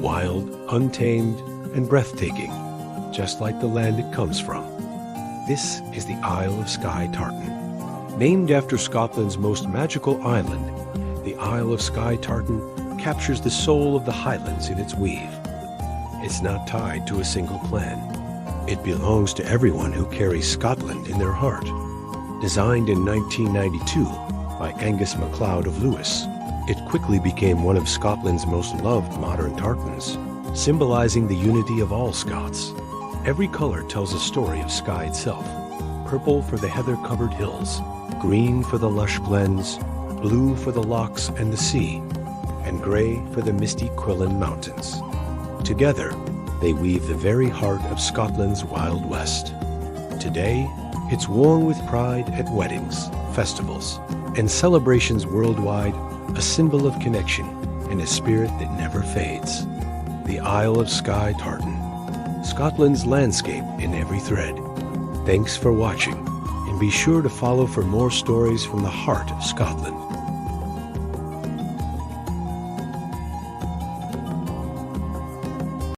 wild, untamed, and breathtaking, just like the land it comes from. This is the Isle of Skye Tartan. Named after Scotland's most magical island, the Isle of Skye Tartan captures the soul of the Highlands in its weave. It's not tied to a single clan. It belongs to everyone who carries Scotland in their heart. Designed in 1992 by Angus MacLeod of Lewis, it quickly became one of Scotland's most loved modern tartans, symbolizing the unity of all Scots. Every color tells a story of Skye itself. Purple for the heather-covered hills, green for the lush glens, blue for the lochs and the sea, and gray for the misty Cuillin Mountains. Together, they weave the very heart of Scotland's Wild West. Today, it's worn with pride at weddings, festivals, and celebrations worldwide, a symbol of connection and a spirit that never fades. The Isle of Skye Tartan, Scotland's landscape in every thread. Thanks for watching, and be sure to follow for more stories from the heart of Scotland.